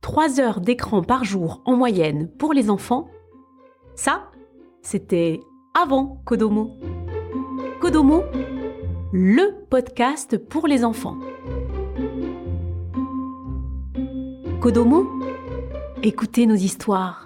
3 heures d'écran par jour en moyenne pour les enfants, ça, c'était avant Kodomo. Kodomo, le podcast pour les enfants. Kodomo, écoutez nos histoires.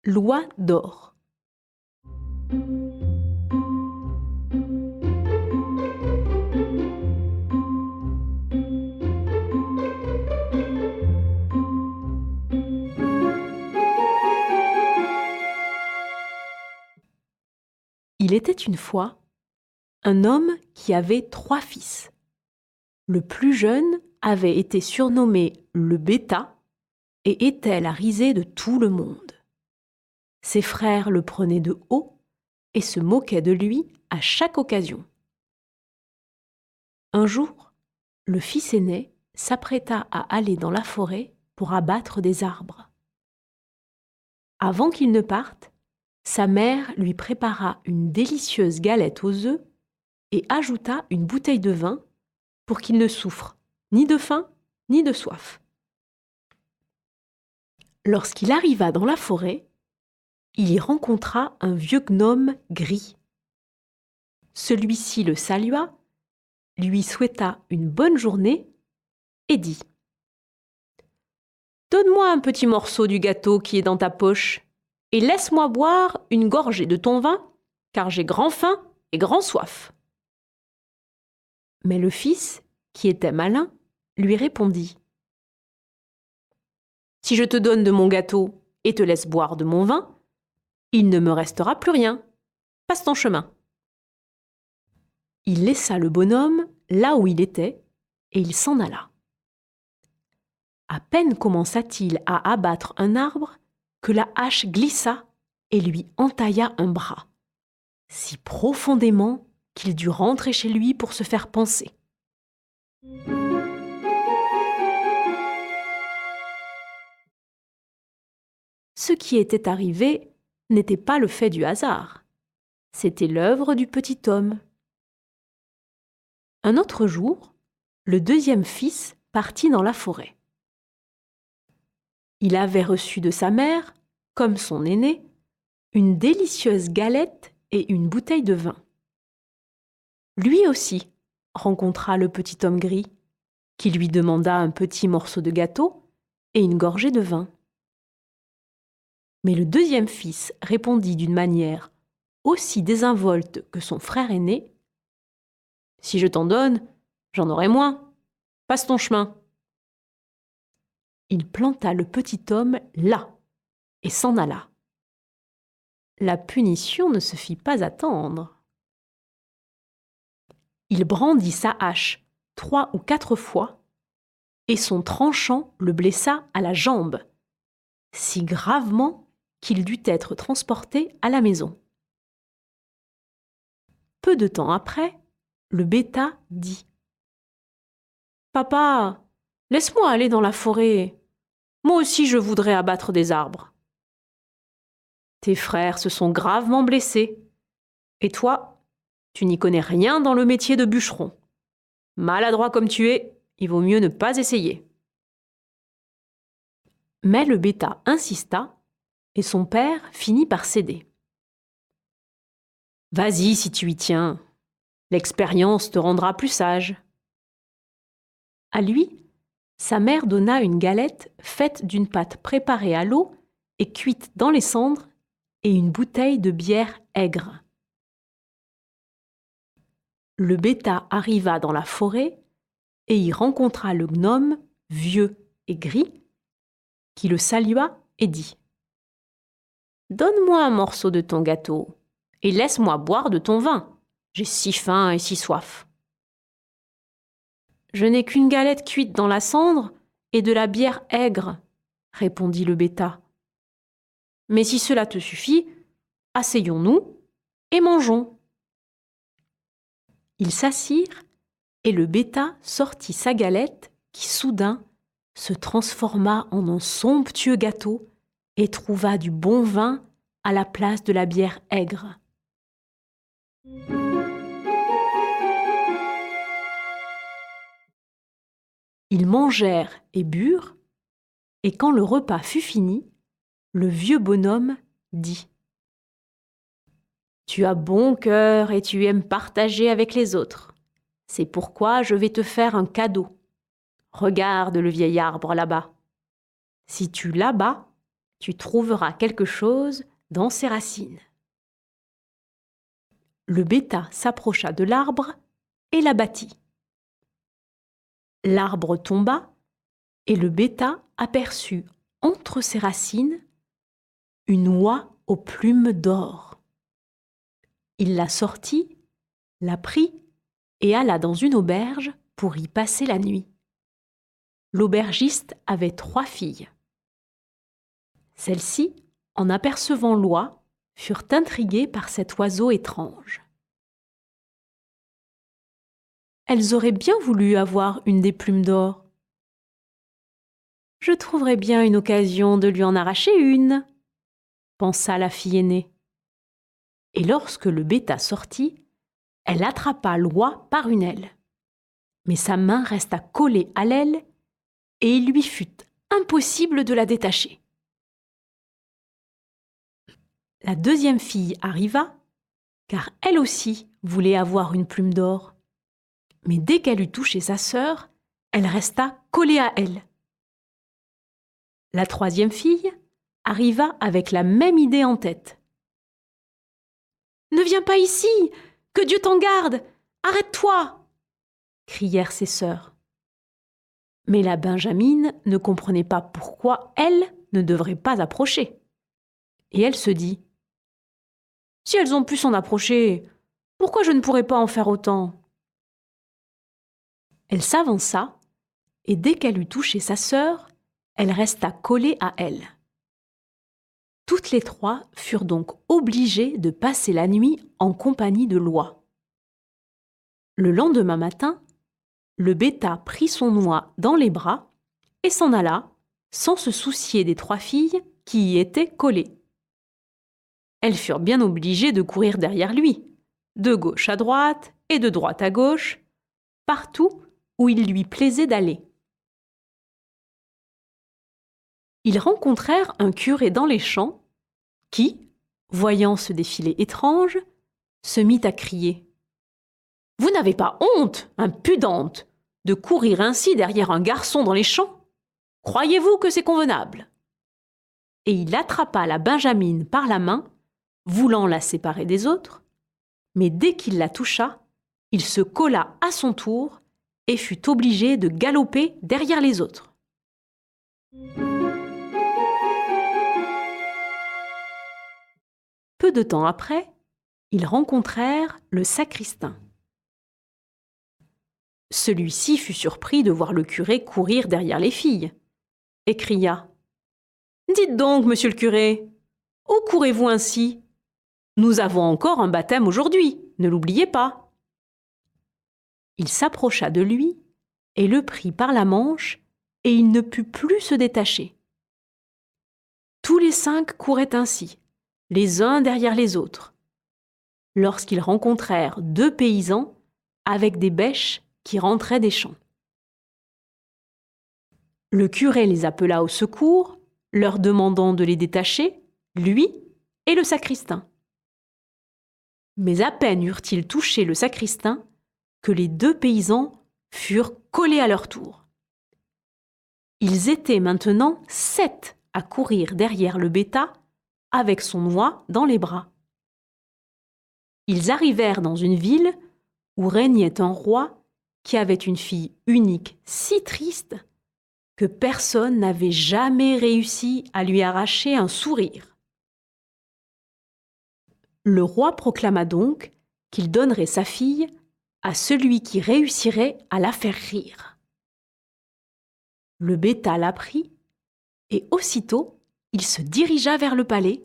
Loi d'or. Il était une fois un homme qui avait 3 fils. Le plus jeune avait été surnommé le bêta et était la risée de tout le monde. Ses frères le prenaient de haut et se moquaient de lui à chaque occasion. Un jour, le fils aîné s'apprêta à aller dans la forêt pour abattre des arbres. Avant qu'il ne parte, sa mère lui prépara une délicieuse galette aux œufs et ajouta une bouteille de vin pour qu'il ne souffre ni de faim ni de soif. Lorsqu'il arriva dans la forêt, il y rencontra un vieux gnome gris. Celui-ci le salua, lui souhaita une bonne journée et dit : « Donne-moi un petit morceau du gâteau qui est dans ta poche et laisse-moi boire une gorgée de ton vin, car j'ai grand faim et grand soif. » Mais le fils, qui était malin, lui répondit : « Si je te donne de mon gâteau et te laisse boire de mon vin, il ne me restera plus rien. Passe ton chemin. » Il laissa le bonhomme là où il était et il s'en alla. À peine commença-t-il à abattre un arbre que la hache glissa et lui entailla un bras, si profondément qu'il dut rentrer chez lui pour se faire panser. Ce qui était arrivé n'était pas le fait du hasard. C'était l'œuvre du petit homme. Un autre jour, le deuxième fils partit dans la forêt. Il avait reçu de sa mère, comme son aîné, une délicieuse galette et une bouteille de vin. Lui aussi rencontra le petit homme gris, qui lui demanda un petit morceau de gâteau et une gorgée de vin. Mais le deuxième fils répondit d'une manière aussi désinvolte que son frère aîné : « Si je t'en donne, j'en aurai moins. Passe ton chemin. » Il planta le petit homme là et s'en alla. La punition ne se fit pas attendre. Il brandit sa hache 3 ou 4 fois et son tranchant le blessa à la jambe, si gravement qu'il dut être transporté à la maison. Peu de temps après, le bêta dit : « Papa, laisse-moi aller dans la forêt. Moi aussi je voudrais abattre des arbres. Tes frères se sont gravement blessés. Et toi, tu n'y connais rien dans le métier de bûcheron. Maladroit comme tu es, il vaut mieux ne pas essayer. » Mais le bêta insista et son père finit par céder. « Vas-y si tu y tiens. L'expérience te rendra plus sage. » À lui, sa mère donna une galette faite d'une pâte préparée à l'eau et cuite dans les cendres et une bouteille de bière aigre. Le bêta arriva dans la forêt et y rencontra le gnome vieux et gris qui le salua et dit : « Donne-moi un morceau de ton gâteau et laisse-moi boire de ton vin. J'ai si faim et si soif. » « Je n'ai qu'une galette cuite dans la cendre et de la bière aigre, » répondit le bêta. « Mais si cela te suffit, asseyons-nous et mangeons. » Ils s'assirent et le bêta sortit sa galette qui soudain se transforma en un somptueux gâteau et trouva du bon vin à la place de la bière aigre. Ils mangèrent et burent, et quand le repas fut fini, le vieux bonhomme dit : « Tu as bon cœur et tu aimes partager avec les autres. C'est pourquoi je vais te faire un cadeau. Regarde le vieil arbre là-bas. Si tu l'abats, tu trouveras quelque chose dans ses racines. » Le bêta s'approcha de l'arbre et l'abattit. L'arbre tomba et le bêta aperçut entre ses racines une oie aux plumes d'or. Il la sortit, la prit et alla dans une auberge pour y passer la nuit. L'aubergiste avait 3 filles. Celles-ci, en apercevant l'oie, furent intriguées par cet oiseau étrange. Elles auraient bien voulu avoir une des plumes d'or. « Je trouverais bien une occasion de lui en arracher une, » pensa la fille aînée. Et lorsque le bêta sortit, elle attrapa l'oie par une aile. Mais sa main resta collée à l'aile et il lui fut impossible de la détacher. La deuxième fille arriva, car elle aussi voulait avoir une plume d'or. Mais dès qu'elle eut touché sa sœur, elle resta collée à elle. La troisième fille arriva avec la même idée en tête. « Ne viens pas ici, que Dieu t'en garde, arrête-toi !» crièrent ses sœurs. Mais la benjamine ne comprenait pas pourquoi elle ne devrait pas approcher. Et elle se dit : « Si elles ont pu s'en approcher, pourquoi je ne pourrais pas en faire autant ?» Elle s'avança, et dès qu'elle eut touché sa sœur, elle resta collée à elle. Toutes les 3 furent donc obligées de passer la nuit en compagnie de l'oie. Le lendemain matin, le bêta prit son oie dans les bras et s'en alla, sans se soucier des 3 filles qui y étaient collées. Elles furent bien obligées de courir derrière lui, de gauche à droite et de droite à gauche, partout où il lui plaisait d'aller. Ils rencontrèrent un curé dans les champs qui, voyant ce défilé étrange, se mit à crier : « Vous n'avez pas honte, impudente, de courir ainsi derrière un garçon dans les champs ? Croyez-vous que c'est convenable ?» Et il attrapa la benjamine par la main, voulant la séparer des autres, mais dès qu'il la toucha, il se colla à son tour et fut obligé de galoper derrière les autres. Peu de temps après, ils rencontrèrent le sacristain. Celui-ci fut surpris de voir le curé courir derrière les filles et cria : « Dites donc, monsieur le curé, où courez-vous ainsi ? Nous avons encore un baptême aujourd'hui, ne l'oubliez pas. » Il s'approcha de lui et le prit par la manche et il ne put plus se détacher. Tous les 5 couraient ainsi, les uns derrière les autres, lorsqu'ils rencontrèrent 2 paysans avec des bêches qui rentraient des champs. Le curé les appela au secours, leur demandant de les détacher, lui et le sacristain. Mais à peine eurent-ils touché le sacristain que les 2 paysans furent collés à leur tour. Ils étaient maintenant 7 à courir derrière le bêta avec son oie dans les bras. Ils arrivèrent dans une ville où régnait un roi qui avait une fille unique si triste que personne n'avait jamais réussi à lui arracher un sourire. Le roi proclama donc qu'il donnerait sa fille à celui qui réussirait à la faire rire. Le bêta la prit et aussitôt il se dirigea vers le palais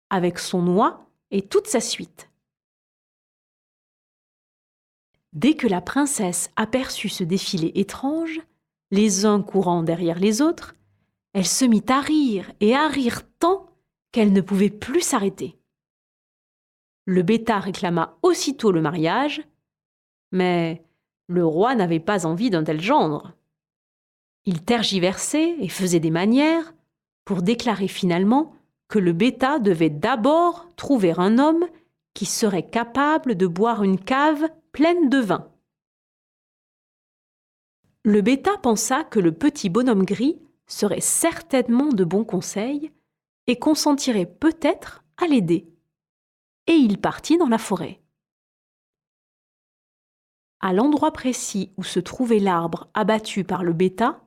avec son oie et toute sa suite. Dès que la princesse aperçut ce défilé étrange, les uns courant derrière les autres, elle se mit à rire tant qu'elle ne pouvait plus s'arrêter. Le bêta réclama aussitôt le mariage, mais le roi n'avait pas envie d'un tel gendre. Il tergiversait et faisait des manières pour déclarer finalement que le bêta devait d'abord trouver un homme qui serait capable de boire une cave pleine de vin. Le bêta pensa que le petit bonhomme gris serait certainement de bons conseils et consentirait peut-être à l'aider. Et il partit dans la forêt. À l'endroit précis où se trouvait l'arbre abattu par le bêta,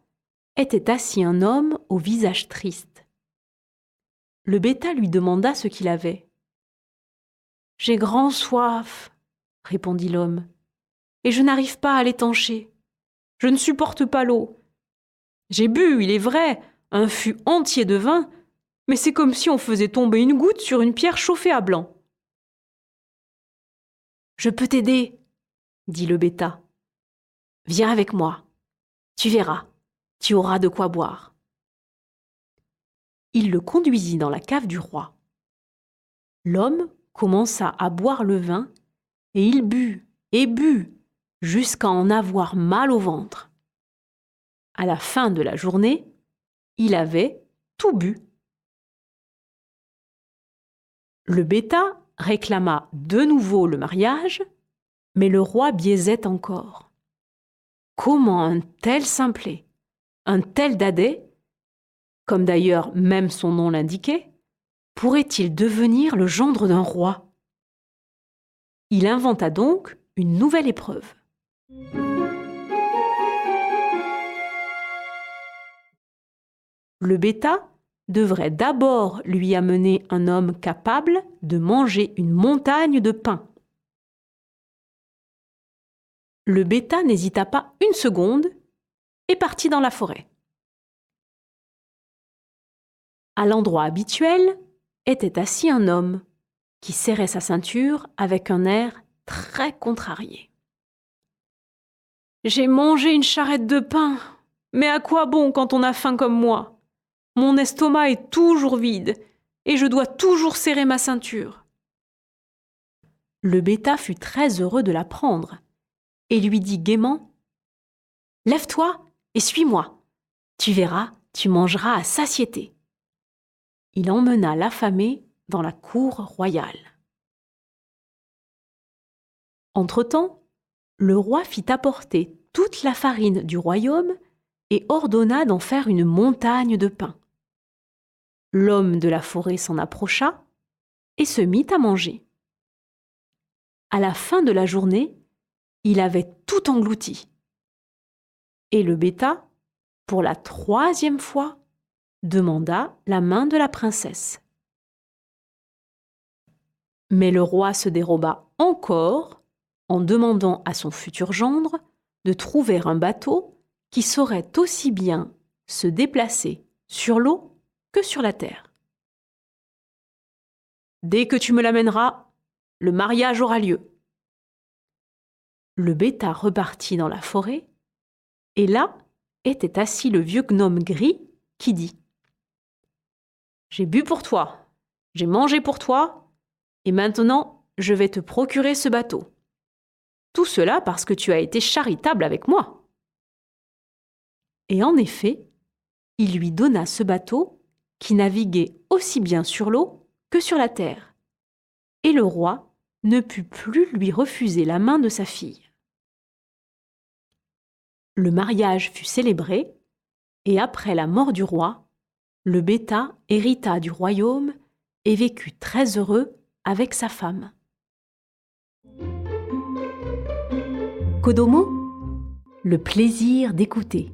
était assis un homme au visage triste. Le bêta lui demanda ce qu'il avait. « J'ai grand soif, » répondit l'homme, « et je n'arrive pas à l'étancher. Je ne supporte pas l'eau. J'ai bu, il est vrai, un fût entier de vin, mais c'est comme si on faisait tomber une goutte sur une pierre chauffée à blanc. »« Je peux t'aider, » dit le bêta. « Viens avec moi, tu verras, tu auras de quoi boire. » Il le conduisit dans la cave du roi. L'homme commença à boire le vin, et il but, jusqu'à en avoir mal au ventre. À la fin de la journée, il avait tout bu. Le bêta réclama de nouveau le mariage, mais le roi biaisait encore. Comment un tel simplet, un tel dadais, comme d'ailleurs même son nom l'indiquait, pourrait-il devenir le gendre d'un roi? Il inventa donc une nouvelle épreuve. Le bêta devrait d'abord lui amener un homme capable de manger une montagne de pain. Le bêta n'hésita pas une seconde et partit dans la forêt. À l'endroit habituel était assis un homme qui serrait sa ceinture avec un air très contrarié. « J'ai mangé une charrette de pain, mais à quoi bon quand on a faim comme moi ? Mon estomac est toujours vide et je dois toujours serrer ma ceinture. » Le bêta fut très heureux de l'apprendre et lui dit gaiement « Lève-toi et suis-moi. Tu verras, tu mangeras à satiété. » Il emmena l'affamé dans la cour royale. Entre-temps, le roi fit apporter toute la farine du royaume et ordonna d'en faire une montagne de pain. L'homme de la forêt s'en approcha et se mit à manger. À la fin de la journée, il avait tout englouti. Et le bêta, pour la 3e fois, demanda la main de la princesse. Mais le roi se déroba encore en demandant à son futur gendre de trouver un bateau qui saurait aussi bien se déplacer sur l'eau que sur la terre. « Dès que tu me l'amèneras, le mariage aura lieu. » Le bêta repartit dans la forêt, et là était assis le vieux gnome gris qui dit « J'ai bu pour toi, j'ai mangé pour toi, et maintenant je vais te procurer ce bateau. Tout cela parce que tu as été charitable avec moi. » Et en effet, il lui donna ce bateau qui naviguait aussi bien sur l'eau que sur la terre, et le roi ne put plus lui refuser la main de sa fille. Le mariage fut célébré, et après la mort du roi, le bêta hérita du royaume et vécut très heureux avec sa femme. Kodomo, le plaisir d'écouter.